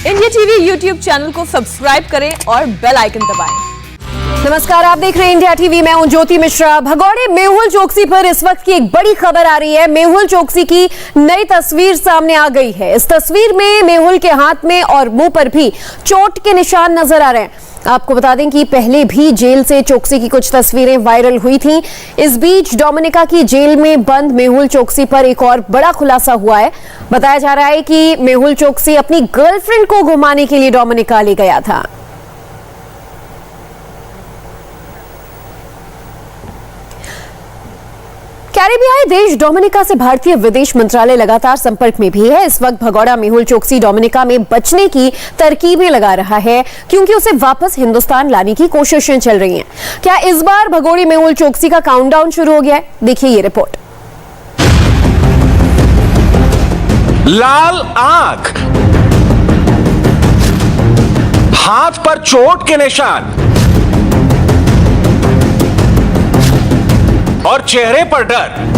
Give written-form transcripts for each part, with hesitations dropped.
India TV YouTube channel को subscribe करें और बेल आइकन दबाएं। नमस्कार, आप देख रहे हैं इंडिया टीवी। मैं हूं ज्योति मिश्रा। भगोड़े मेहुल चोकसी पर इस वक्त की एक बड़ी खबर आ रही है। मेहुल चोकसी की नई तस्वीर सामने आ गई है। इस तस्वीर में मेहुल के हाथ में और मुंह पर भी चोट के निशान नजर आ रहे हैं। आपको बता दें कि पहले भी जेल से चोकसी की कुछ तस्वीरें वायरल हुई थीं। इस बीच डोमिनिका की जेल में बंद मेहुल चोकसी पर एक और बड़ा खुलासा हुआ है। बताया जा रहा है कि मेहुल चोकसी अपनी गर्लफ्रेंड को घुमाने के लिए डोमिनिका ले गया था। कैरिबियाई देश डोमिनिका से भारतीय विदेश मंत्रालय लगातार संपर्क में भी है। इस वक्त भगोड़ा मेहुल चोकसी डोमिनिका में बचने की तरकीबें लगा रहा है क्योंकि उसे वापस हिंदुस्तान लाने की कोशिशें चल रही हैं। क्या इस बार भगोड़ी मेहुल चोकसी का काउंटडाउन शुरू हो गया है? देखिए ये रिपोर्ट। लाल आंख, हाथ पर चोट के निशान और चेहरे पर डर।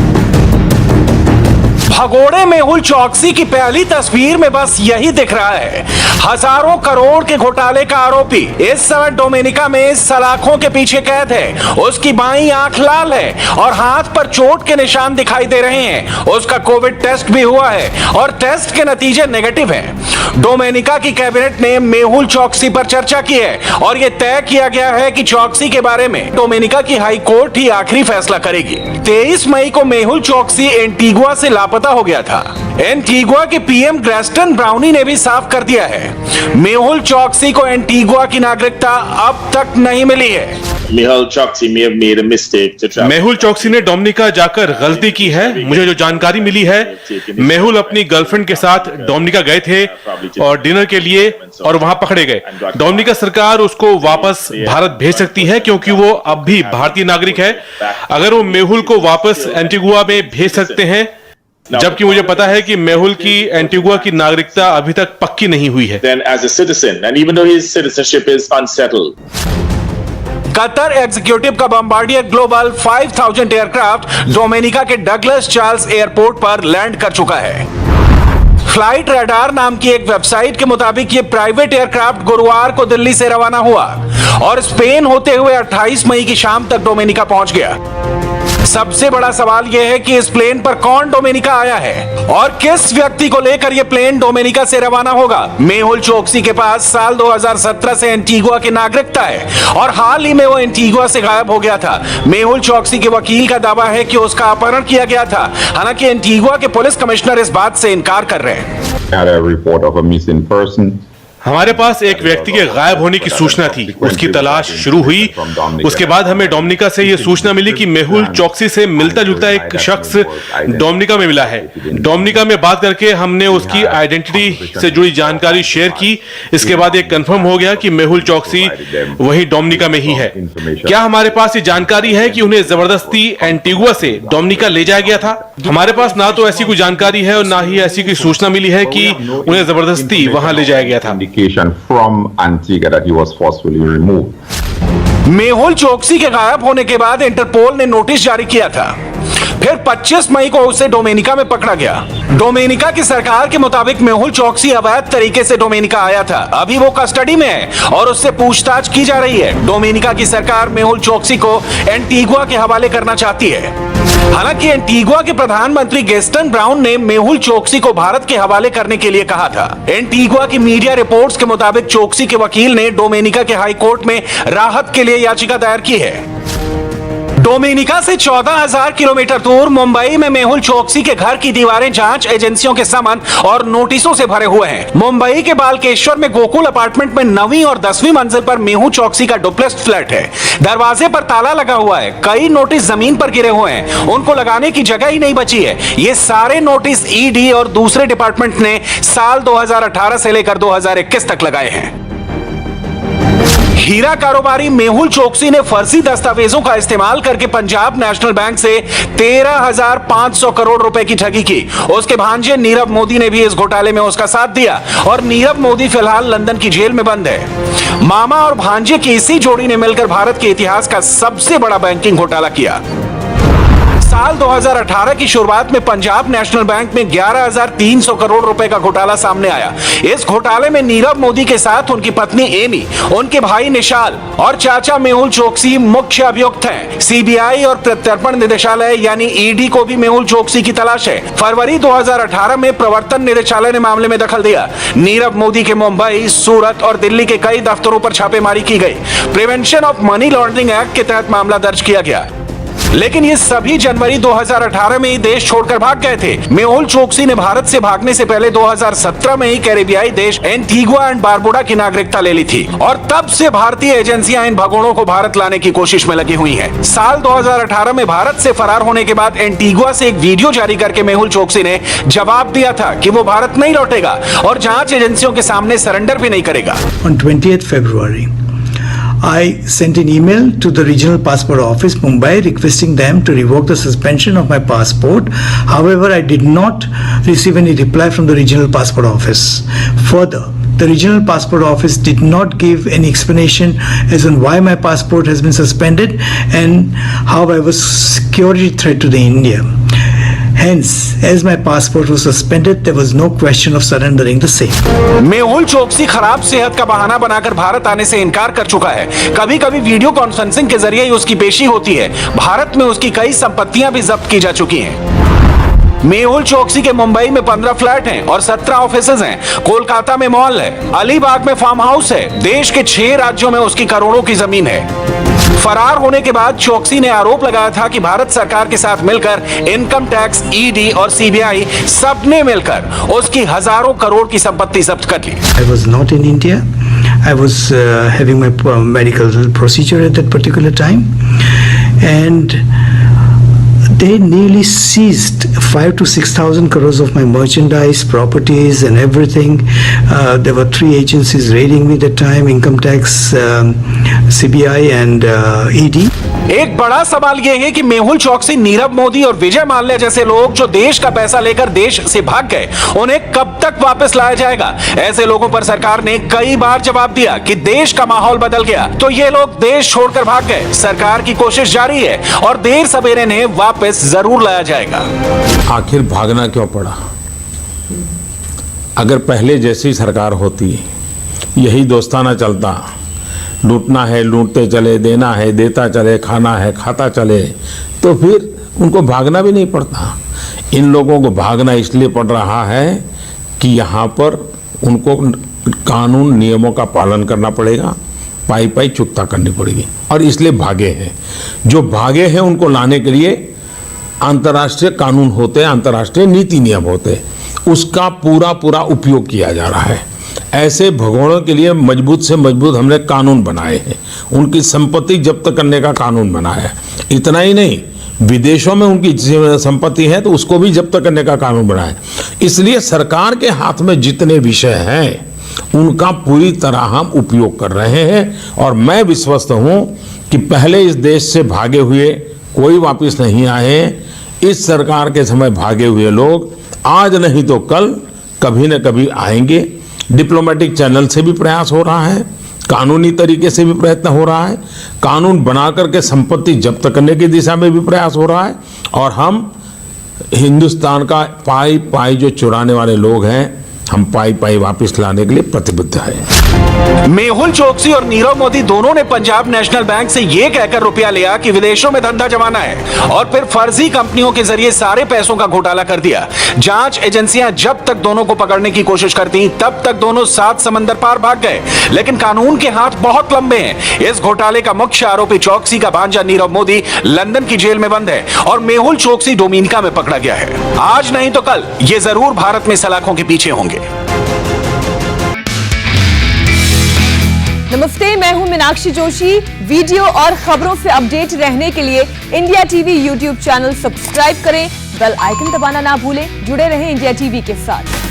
भगोड़े मेहुल चोकसी की पहली तस्वीर में बस यही दिख रहा है। हजारों करोड़ के घोटाले का आरोपी इस समय डोमिनिका में सलाखों के पीछे कैद है। उसकी बाईं आंख लाल है और हाथ पर चोट के निशान दिखाई दे रहे हैं। उसका कोविड टेस्ट भी हुआ है और टेस्ट के नतीजे नेगेटिव हैं। डोमिनिका की कैबिनेट ने मेहुल चोकसी पर चर्चा की है और यह तय किया गया है कि चोकसी के बारे में डोमिनिका की हाई कोर्ट ही आखिरी फैसला करेगी। 23 मई को मेहुल चोकसी एंटीगुआ से लापता हो गया था। एंटीगुआ के पीएम ग्रेस्टन ब्राउनी ने भी साफ कर दिया है, मेहुल चोकसी को एंटीगुआ की नागरिकता अब तक नहीं मिली है। मेहुल चोकसी ने डोमिनिका जाकर गलती की है। मुझे जो जानकारी मिली है, मेहुल अपनी गर्लफ्रेंड के साथ डोमिनिका गए थे और डिनर के लिए और वहां पकड़े गए। डोमिनिका सरकार उसको वापस भारत भेज सकती है क्योंकि वो अब भी भारतीय नागरिक है। अगर वो मेहुल को वापस एंटीगुआ में भेज सकते हैं, जबकि मुझे पता है कि मेहुल की एंटीगुआ की नागरिकता अभी तक पक्की नहीं हुई है। कतर एग्जीक्यूटिव का बम्बार्डियर ग्लोबल 5000 एयरक्राफ्ट डोमिनिका के डगलस चार्ल्स एयरपोर्ट पर लैंड कर चुका है। फ्लाइट रडार नाम की एक वेबसाइट के मुताबिक ये प्राइवेट एयरक्राफ्ट गुरुवार को दिल्ली से रवाना हुआ और स्पेन होते हुए 28 मई की शाम तक डोमिनिका पहुंच गया। सबसे बड़ा सवाल यह है कि इस प्लेन पर कौन डोमिनिका आया है और किस व्यक्ति को लेकर यह प्लेन डोमिनिका से रवाना होगा। मेहुल चोकसी के पास साल 2017 से एंटीगुआ की नागरिकता है और हाल ही में वो एंटीगुआ से गायब हो गया था। मेहुल चोकसी के वकील का दावा है कि उसका अपहरण किया गया था। हालांकि एंटीगुआ के पुलिस कमिश्नर इस बात से इनकार कर रहे हैं। हमारे पास एक व्यक्ति के गायब होने की सूचना थी, उसकी तलाश शुरू हुई। उसके बाद हमें डोमिनिका से यह सूचना मिली कि मेहुल चोकसी से मिलता जुलता एक शख्स डोमिनिका में मिला है। डोमिनिका में बात करके हमने उसकी आइडेंटिटी से जुड़ी जानकारी शेयर की। इसके बाद एक कंफर्म हो गया कि मेहुल चोकसी वही डोमिनिका में ही है। क्या हमारे पास ये जानकारी है कि उन्हें जबरदस्ती एंटीगुआ से डोमिनिका ले जाया गया था? हमारे पास ना तो ऐसी कोई जानकारी है और ना ही ऐसी कोई सूचना मिली है कि उन्हें जबरदस्ती वहां ले जाया गया था। From Antigua that he was forcefully removed. Mehul Choksi के गायब होने के बाद इंटरपोल ने नोटिस जारी किया था। फिर 25 मई को उसे डोमिनिका में पकड़ा गया। डोमिनिका की सरकार के मुताबिक मेहुल चोकसी अवैध तरीके से डोमिनिका आया था। अभी वो कस्टडी में है और उससे पूछताछ की जा रही है। डोमिनिका की सरकार मेहुल चोकसी को एंटीगुआ के हवाले करना चाहती है। हालांकि एंटीगुआ के प्रधानमंत्री गेस्टन ब्राउन ने मेहुल चोकसी को भारत के हवाले करने के लिए कहा था। एंटीगुआ की मीडिया रिपोर्ट्स के मुताबिक चोकसी के वकील ने डोमिनिका के हाई कोर्ट में राहत के लिए याचिका दायर की है। डोमिनिका से 14,000 किलोमीटर दूर मुंबई में मेहुल चोकसी के घर की दीवारें जांच एजेंसियों के समन और नोटिसों से भरे हुए हैं। मुंबई के बालकेश्वर में गोकुल अपार्टमेंट में 9वीं और 10वीं मंजिल पर मेहुल चोकसी का डुप्लेक्स फ्लैट है। दरवाजे पर ताला लगा हुआ है। कई नोटिस जमीन पर गिरे हुए हैं, उनको लगाने की जगह ही नहीं बची है। ये सारे नोटिस ईडी और दूसरे डिपार्टमेंट ने साल 2018 से लेकर 2021 तक लगाए हैं। हीरा कारोबारी मेहुल चोकसी ने फर्जी दस्तावेजों का इस्तेमाल करके पंजाब नेशनल बैंक से 13,500 करोड़ रुपए की ठगी की। उसके भांजे नीरव मोदी ने भी इस घोटाले में उसका साथ दिया और नीरव मोदी फिलहाल लंदन की जेल में बंद है। मामा और भांजे की इसी जोड़ी ने मिलकर भारत के इतिहास का सबसे बड़ा बैंकिंग घोटाला किया। साल 2018 की शुरुआत में पंजाब नेशनल बैंक में 11,300 करोड़ रुपए का घोटाला सामने आया। इस घोटाले में नीरव मोदी के साथ उनकी पत्नी एमी, उनके भाई निशाल और चाचा मेहुल चोकसी मुख्य अभियुक्त हैं। सीबीआई और प्रत्यर्पण निदेशालय यानी ईडी को भी मेहुल चोकसी की तलाश है। फरवरी 2018 में प्रवर्तन निदेशालय ने मामले में दखल दिया। नीरव मोदी के मुंबई, सूरत और दिल्ली के कई दफ्तरों पर छापेमारी की गई। Prevention of money laundering act के तहत मामला दर्ज किया गया, लेकिन ये सभी जनवरी 2018 में ही देश छोड़कर भाग गए थे। मेहुल चोकसी ने भारत से भागने से पहले 2017 में ही कैरेबियाई देश एंटीगुआ एंड बारबुडा की नागरिकता ले ली थी और तब से भारतीय एजेंसियां इन भगोड़ों को भारत लाने की कोशिश में लगी हुई हैं। साल 2018 में भारत से फरार होने के बाद एंटीगुआ से एक वीडियो जारी करके मेहुल चोकसी ने जवाब दिया था कि वो भारत नहीं लौटेगा और जांच एजेंसियों के सामने सरेंडर भी नहीं करेगा। On 20th February, I sent an email to the Regional Passport Office, Mumbai, requesting them to revoke the suspension of my passport. However, I did not receive any reply from the Regional Passport Office. Further, the Regional Passport Office did not give any explanation as on why my passport has been suspended and how I was a security threat to the India. Hence, as my passport was suspended, there was no question of surrendering the same. Mehul Choksi खराब सेहत का बहाना बनाकर भारत आने से इनकार कर चुका है। कभी कभी वीडियो कॉन्फ्रेंसिंग के जरिए ही उसकी पेशी होती है। भारत में उसकी कई संपत्तियां भी जब्त की जा चुकी हैं। मेहुल चोकसी के मुंबई में 15 फ्लैट हैं और 17 ऑफिसेज हैं। कोलकाता में मॉल है, अलीबाग में फार्म हाउस है। देश के 6 राज्यों में उसकी करोड़ों की जमीन है। फरार होने के बाद चोकसी ने आरोप लगाया था कि भारत सरकार के साथ मिलकर इनकम टैक्स, ईडी और सीबीआई सबने मिलकर उसकी हजारों करोड़ की संपत्ति जब्त कर ली। I was not in India. I was having my medical procedure at that particular time, and they nearly seized 5,000 to 6,000 crores of my merchandise, properties, and everything. There were 3 agencies raiding me at that time: income tax, CBI, and ED. एक बड़ा सवाल यह है कि मेहुल चोकसी, नीरव मोदी और विजय माल्या जैसे लोग जो देश का पैसा लेकर देश से भाग गए, उन्हें कब तक वापस लाया जाएगा? ऐसे लोगों पर सरकार ने कई बार जवाब दिया कि देश का माहौल बदल गया, तो ये लोग देश छोड़कर भाग गए। सरकार की कोशिश जारी है और देर सवेरे इन्हें वापस जरूर लाया जाएगा। आखिर भागना क्यों पड़ा? अगर पहले जैसी सरकार होती, यही दोस्ताना चलता, लूटना है लूटते चले, देना है देता चले, खाना है खाता चले, तो फिर उनको भागना भी नहीं पड़ता। इन लोगों को भागना इसलिए पड़ रहा है कि यहाँ पर उनको कानून नियमों का पालन करना पड़ेगा, पाई पाई चुकता करनी पड़ेगी, और इसलिए भागे हैं। जो भागे हैं उनको लाने के लिए अंतर्राष्ट्रीय कानून होते हैं, अंतर्राष्ट्रीय नीति नियम होते हैं, उसका पूरा उपयोग किया जा रहा है। ऐसे भगोड़ों के लिए मजबूत से मजबूत हमने कानून बनाए हैं, उनकी संपत्ति जब्त करने का कानून बनाया है। इतना ही नहीं, विदेशों में उनकी संपत्ति है तो उसको भी जब्त करने का कानून बनाया है। इसलिए सरकार के हाथ में जितने विषय हैं उनका पूरी तरह हम उपयोग कर रहे हैं, और मैं विश्वस्त हूँ कि पहले इस देश से भागे हुए कोई वापस नहीं आए। इस सरकार के समय भागे हुए लोग आज नहीं तो कल कभी न कभी आएंगे। डिप्लोमेटिक चैनल से भी प्रयास हो रहा है, कानूनी तरीके से भी प्रयत्न हो रहा है, कानून बना करके संपत्ति जब्त करने की दिशा में भी प्रयास हो रहा है, और हम हिंदुस्तान का पाई पाई जो चुराने वाले लोग हैं, हम पाई पाई वापस लाने के लिए प्रतिबद्ध है। मेहुल चोकसी और नीरव मोदी दोनों ने पंजाब नेशनल बैंक से यह कहकर रुपया लिया कि विदेशों में धंधा जमाना है, और फिर फर्जी कंपनियों के जरिए सारे पैसों का घोटाला कर दिया। जांच एजेंसियां जब तक दोनों को पकड़ने की कोशिश करती, तब तक दोनों 7 समंदर पार भाग गए। लेकिन कानून के हाथ बहुत लंबे हैं। इस घोटाले का मुख्य आरोपी चोकसी का भांजा नीरव मोदी लंदन की जेल में बंद है, और मेहुल चोकसी डोमिनिका में पकड़ा गया है। आज नहीं तो कल ये जरूर भारत में सलाखों के पीछे होंगे। नमस्ते, मैं हूं मीनाक्षी जोशी। वीडियो और खबरों से अपडेट रहने के लिए India TV YouTube channel subscribe करें, बेल आइकन दबाना ना भूलें। जुड़े रहें इंडिया टीवी के साथ।